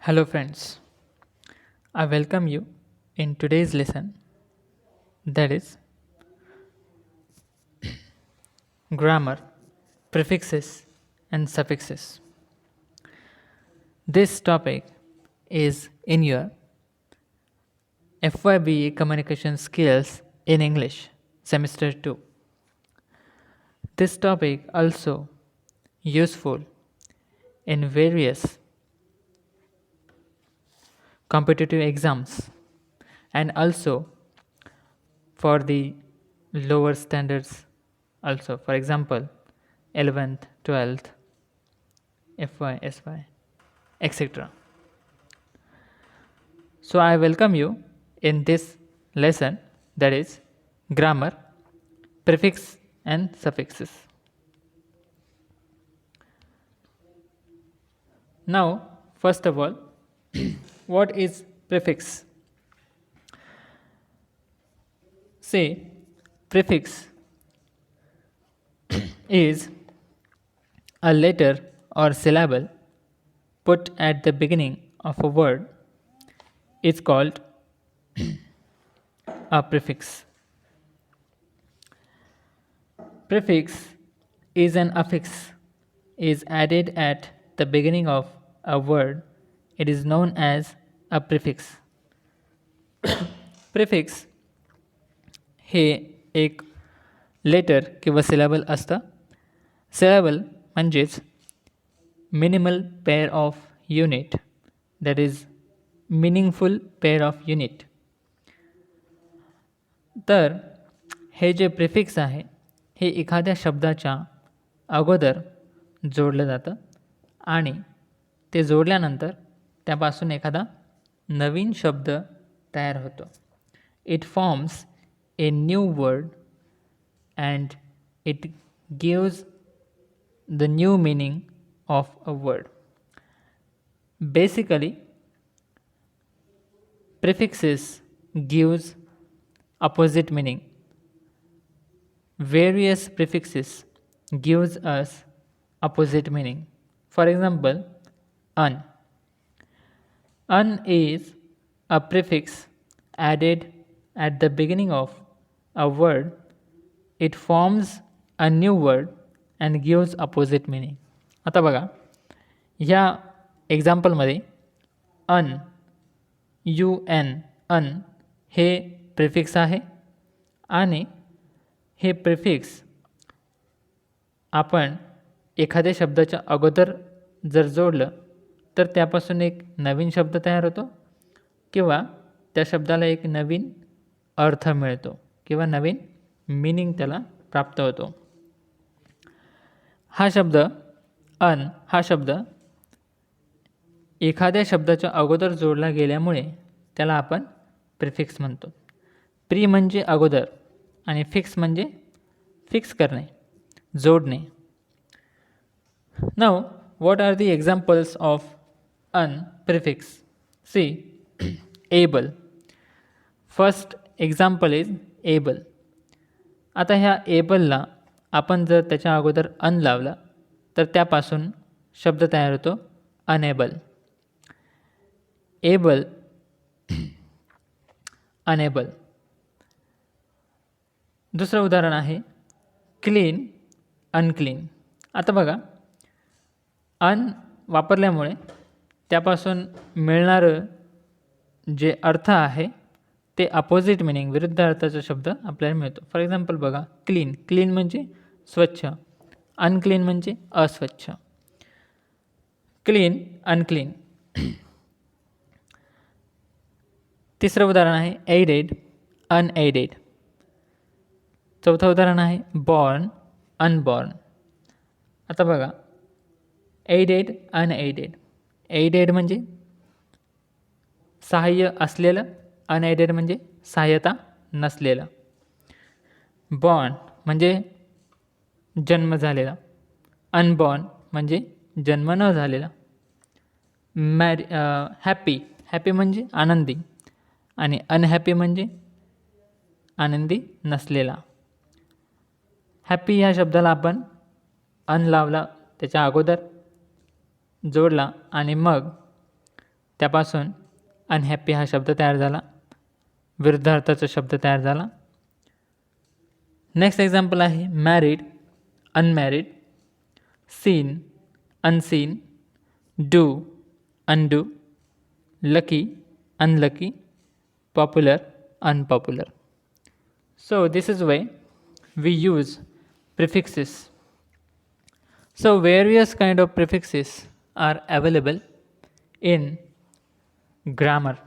Hello, friends. I welcome you in today's lesson, that is grammar, prefixes, and suffixes. This topic is in your FYBE Communication Skills in English, Semester 2. This topic also useful in various competitive exams and also for the lower standards also, for example 11th, 12th, FY, SY, etc. So I welcome you in this lesson, that is grammar, prefix and suffixes. Now first of all, what is prefix? Say prefix is a letter or syllable put at the beginning of a word is called a prefix. Prefix is an affix is added at the beginning of a word. It is known as a prefix. Prefix हे एक letter किंवा syllable असतं. Syllable म्हणजेच minimal pair of unit, that is meaningful pair of unit. तर हे जे prefix आहे हे एखाद्या शब्दाच्या अगोदर जोडलं जातं आणि ते जोडल्यानंतर त्यापासून एखादा नवीन शब्द तयार होतो. It forms a new word and it gives the new meaning of a word. Basically prefixes gives opposite meaning. Various prefixes gives us opposite meaning. For example, un. Un is a prefix added at the beginning of a word. It forms a new word and gives opposite meaning. आता बघा, ह्या एक्झाम्पलमध्ये अन, अन हे prefix आहे आणि हे prefix आपण एखाद्या शब्दाच्या अगोदर जर जोडलं तर त्यापासून एक नवीन शब्द तयार होतो किंवा त्या शब्दाला एक नवीन अर्थ मिळतो किंवा नवीन मीनिंग त्याला प्राप्त होतो. हा शब्द अन हा शब्द एखाद्या शब्दाच्या अगोदर जोडला गेल्यामुळे त्याला आपण प्रिफिक्स म्हणतो. प्री म्हणजे अगोदर आणि फिक्स म्हणजे फिक्स करणे, जोडणे. Now what are the examples of un prefix? See, able. First example is able. आता ह्या एबलला आपण जर त्याच्या अगोदर अन लावला तर त्यापासून शब्द तयार होतो अनेबल. Able, enable. दुसरं उदाहरण आहे क्लीन, अनक्लीन. आता बघा, अन वापरल्यामुळे त्यापासून मिळणारं जे अर्थ आहे ते अपोजिट मिनिंग, विरुद्ध अर्थाचा शब्द आपल्याला मिळतो. फॉर एक्झाम्पल बघा, क्लीन. क्लीन म्हणजे स्वच्छ, अनक्लीन म्हणजे अस्वच्छ. Clean, unclean. तिसरं उदाहरण आहे एडेड, अनएडेड. चौथं उदाहरण आहे बॉर्न, अनबॉर्न. आता बघा, एडेड, अनएडेड. एडेड म्हणजे सहाय्य असलेलं, अनएडेड म्हणजे सहाय्यता नसलेलं. बॉर्न म्हणजे जन्म झालेला, अनबॉर्न म्हणजे जन्म न झालेला. हॅपी, हॅपी म्हणजे आनंदी आणि अनहॅपी म्हणजे आनंदी नसलेला. हॅपी ह्या शब्दाला आपण अन लावला, त्याच्या अगोदर जोडला आणि मग त्यापासून अनहॅपी हा शब्द तयार झाला, विरुद्धार्थाचा शब्द तयार झाला. नेक्स्ट एक्झाम्पल आहे married, unmarried, seen, unseen, do, undo, lucky, unlucky, popular, unpopular. So this is why we use prefixes. So various kind of prefixes are available in grammar.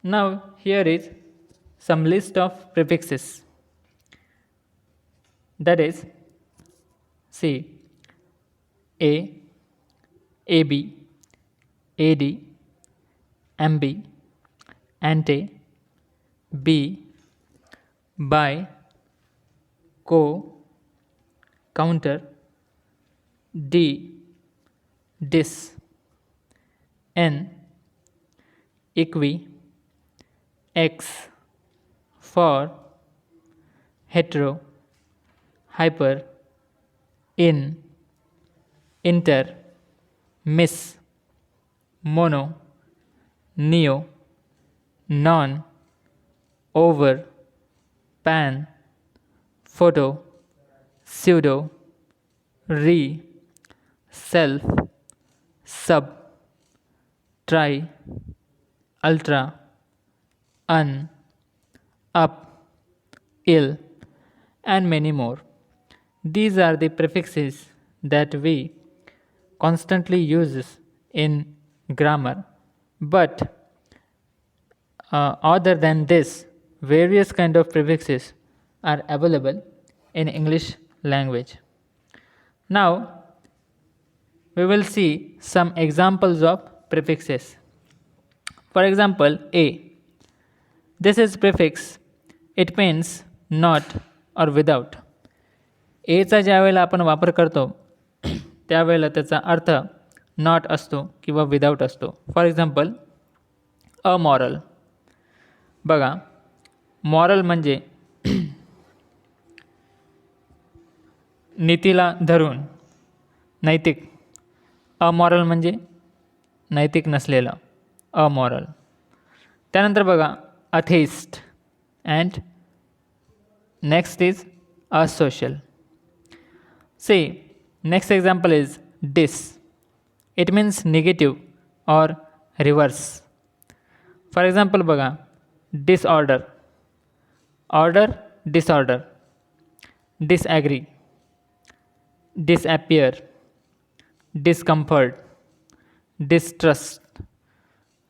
Now here is some list of prefixes. That is, see, a, ab, ad, mb, ante, be, by, co, counter, d, dis, n, equi, ex, for, hetero, hyper, in, inter, miss, mono, neo, non, over, pan, photo, pseudo, re, self, sub, tri, ultra, un, up, ill, and many more. These are the prefixes that we constantly use in grammar, but other than this, various kind of prefixes are available in English language. Now we will see some examples of prefixes. For example, a. This is prefix. It means not or without. एचा ज्या वेळेला आपण वापर करतो त्यावेळेला त्याचा अर्थ not असतो किंवा विदाऊट असतो. For example, amoral. बघा, मॉरल म्हणजे नीतीला धरून नैतिक. अमॉरल म्हणजे नैतिक नसलेलं, अमॉरल. त्यानंतर बघा, atheist. And next is asocial. See, next example is dis. It means negative or reverse. For example, बघा, disorder, order, disorder, disagree, disappear, discomfort, distrust.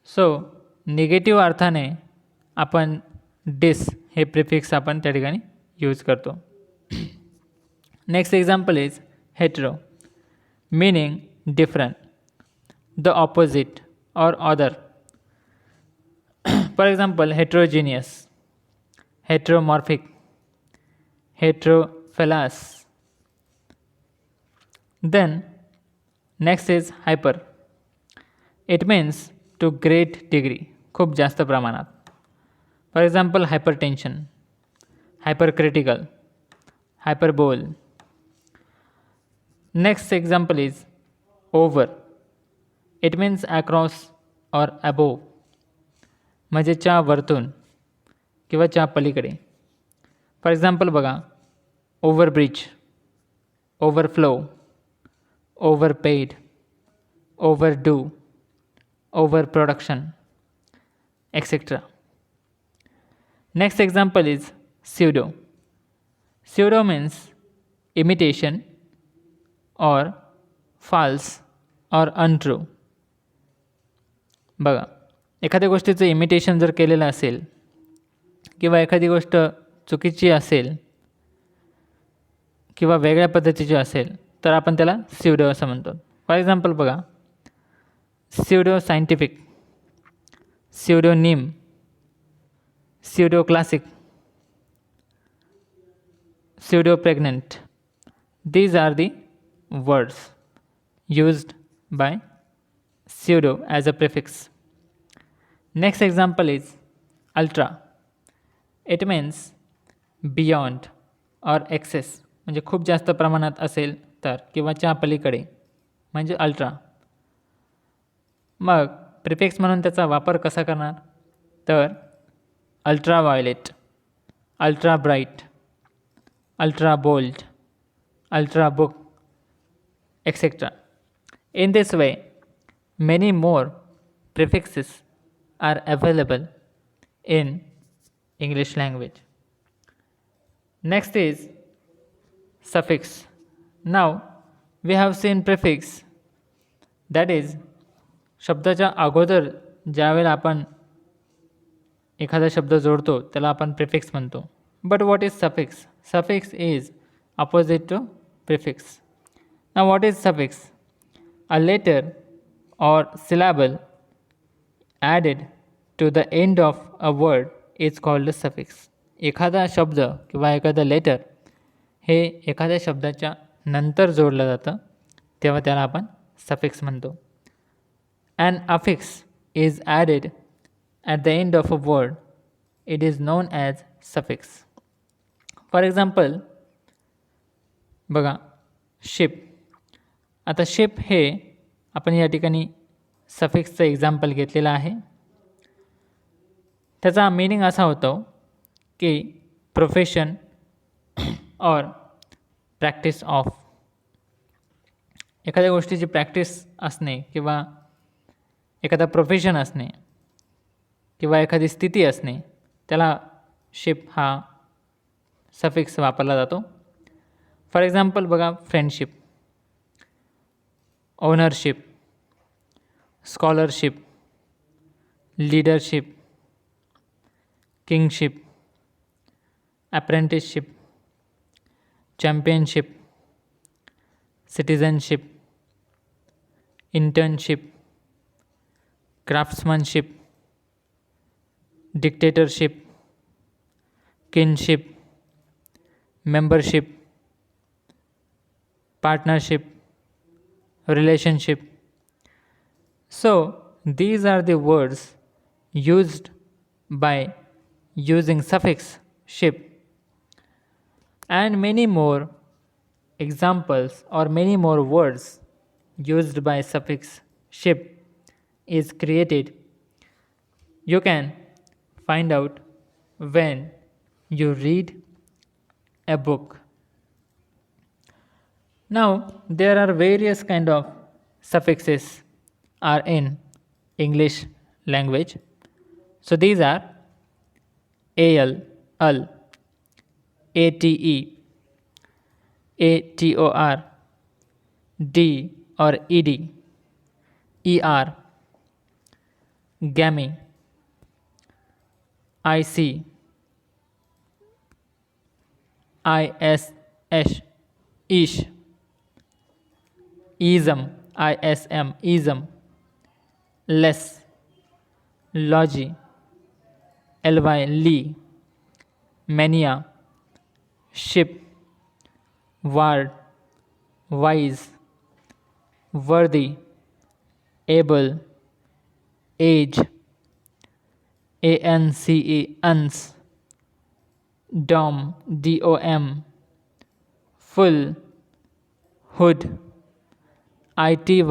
So negative अर्थाने आपण डिस हे प्रिफिक्स आपण त्या ठिकाणी यूज करतो. Next example is hetero, meaning different, the opposite or other. For example, heterogeneous, heteromorphic, heterophilous. Then next is hyper. It means to great degree, खूप जास्त प्रमाणात. For example, hypertension, hypercritical, hyperbole. Next example is over. It means across or above, म्हणजे च्या वरतून किंवा च्या पलीकडे. For example बघा, overbridge, overflow, overpaid, overdo, over production, et cetera. Next example is pseudo. Pseudo means imitation or false or untrue. बघा, एखाद्या गोष्टीचं इमिटेशन जर केलेलं असेल किंवा एखादी गोष्ट चुकीची असेल किंवा वेगळ्या पद्धतीची असेल तर आपण त्याला स्युडो असं म्हणतो. फॉर एक्झाम्पल बघा, pseudo scientific, pseudonym, pseudo classic, pseudo pregnant. These are the words used by pseudo as a prefix. Next example is ultra. It means beyond or excess, म्हणजे खूप जास्त प्रमाणात असेल तर किंवा च्या पलीकडे म्हणजे अल्ट्रा. मग प्रिफिक्स म्हणून त्याचा वापर कसा करणार? तर ultraviolet, ultra bright, ultra bold, ultra book, etc. In this way, many more prefixes are available in English language. Next is suffix. Now we have seen prefix, that is शब्दाच्या अगोदर ज्यावेळेला आपण एखादा शब्द जोडतो त्याला आपण प्रिफिक्स म्हणतो. But what is suffix? Suffix is opposite to prefix. Now what is suffix? A letter or syllable added to the end of a word is called a suffix. एखादा शब्द किंवा एखादा लेटर हे एखाद्या शब्दाच्या नंतर जोडलं जातं तेव्हा त्याला आपण सफिक्स म्हणतो. An affix is added at the end of a word. It is known as suffix. For example, बघा शिप. आता शिप हे आपण या ठिकाणी सफिक्सचं एक्झाम्पल घेतलेलं आहे. त्याचा मीनिंग असा होतो की प्रोफेशन और प्रॅक्टिस ऑफ. एखाद्या गोष्टीची प्रॅक्टिस असणे किंवा एखादा प्रोफेशन असणे किंवा एखादी स्थिती असणे त्याला शिप हा सफिक्स वापरला जातो. फॉर एक्झाम्पल बघा friendship, ownership, scholarship, leadership, kingship, apprenticeship, championship, citizenship, internship, craftsmanship, dictatorship, kinship, membership, partnership, relationship. So these are the words used by using suffix ship, and many more examples or many more words used by suffix ship is created. You can find out when you read a book. Now there are various kind of suffixes are in English language. So these are al, al, ate, ator, d or ed, er, gammy, ic, ish, ish, ism, ism, ism, less, logy, ly, lee, mania, ship, ward, wise, worthy, able, age, ance, uns, dom, dom, full, hood, ity,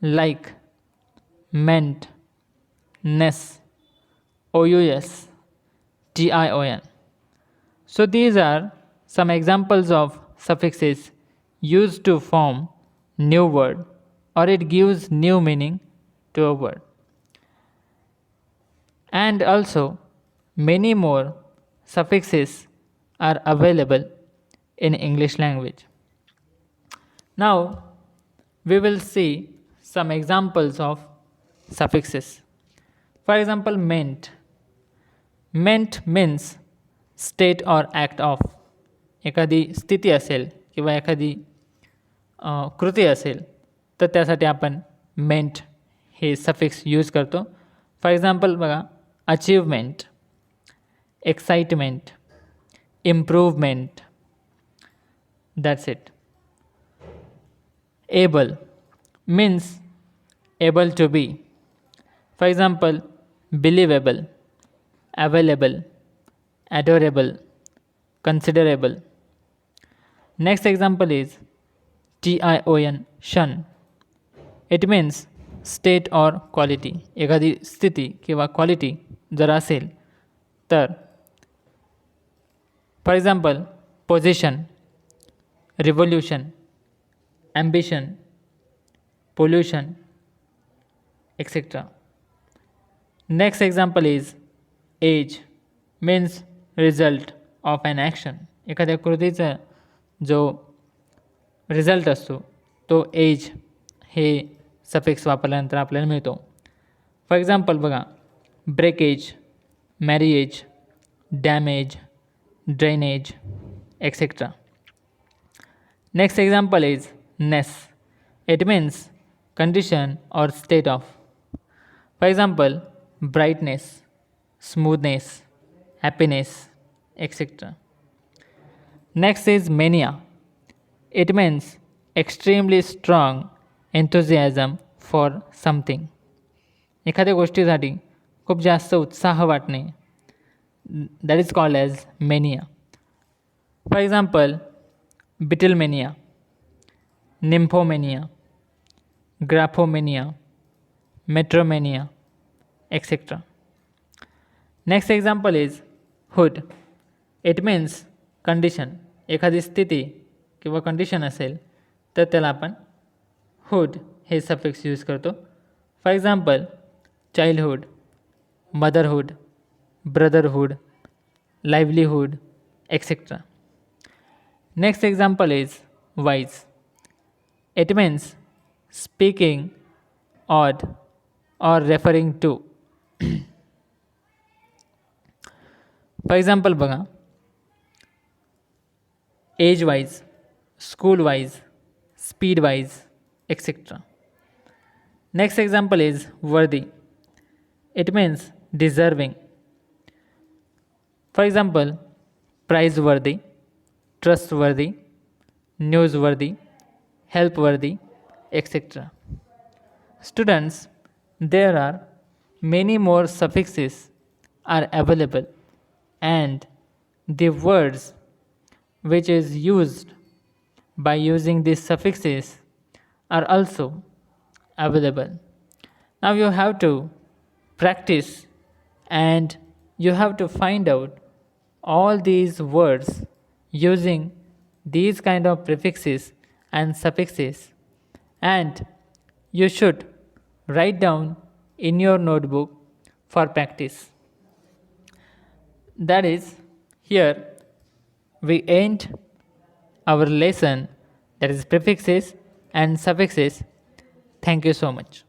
like, meant, ness, ous, tion. So these are some examples of suffixes used to form new word or it gives new meaning to a word. And also many more suffixes are available in English language. Now we will see some examples of suffixes. For example, meant. Meant means state or act of. एखादी स्थिती असेल किंवा एखादी कृती असेल तर त्यासाठी आपण मेंट हे सफिक्स यूज करतो. फॉर एक्झाम्पल बघा achievement, excitement, improvement, that's it. able means able to be. For example, believable, available, adorable, considerable. Next example is tion, shun. It means state or quality, एखादी स्थिती किंवा क्वालिटी जर असेल तर for example position, revolution, ambition, pollution, etcetera. Next example is age means result of an action. एखाद्या कृतीचा जो result असतो तो एज हे सफिक्स वापरल्यानंतर आपल्याला मिळतो. फॉर एक्झाम्पल बघा, breakage, marriage, damage, drainage, et cetera. Next example is ness. It means condition और state of. For example brightness, smoothness, happiness, et cetera. Next is mania. It means extremely strong enthusiasm for something. एखाद्या गोष्टीसाठी खूप जास्त उत्साह वाटणे, that is called as mania. For example Beatlemania, nymphomania, graphomania, metromania, et cetera. Next example is hood. It means condition. एखादी स्थिती किंवा condition असेल तर त्याला आपण हुड हे सफिक्स यूज करतो. For example childhood, motherhood, brotherhood, livelihood, et cetera. Next example is wise. It means speaking of or referring to. For example बघा, age wise, school wise, speed wise, et cetera. Next example is worthy. It means deserving. For example praiseworthy, trustworthy, newsworthy, help worthy, et cetera. Students, there are many more suffixes are available, and the words which is used by using these suffixes are also available. Now you have to practice and you have to find out all these words using these kind of prefixes and suffixes, and you should write down in your notebook for practice. That is, here we end our lesson, that is prefixes and suffixes. Thank you so much.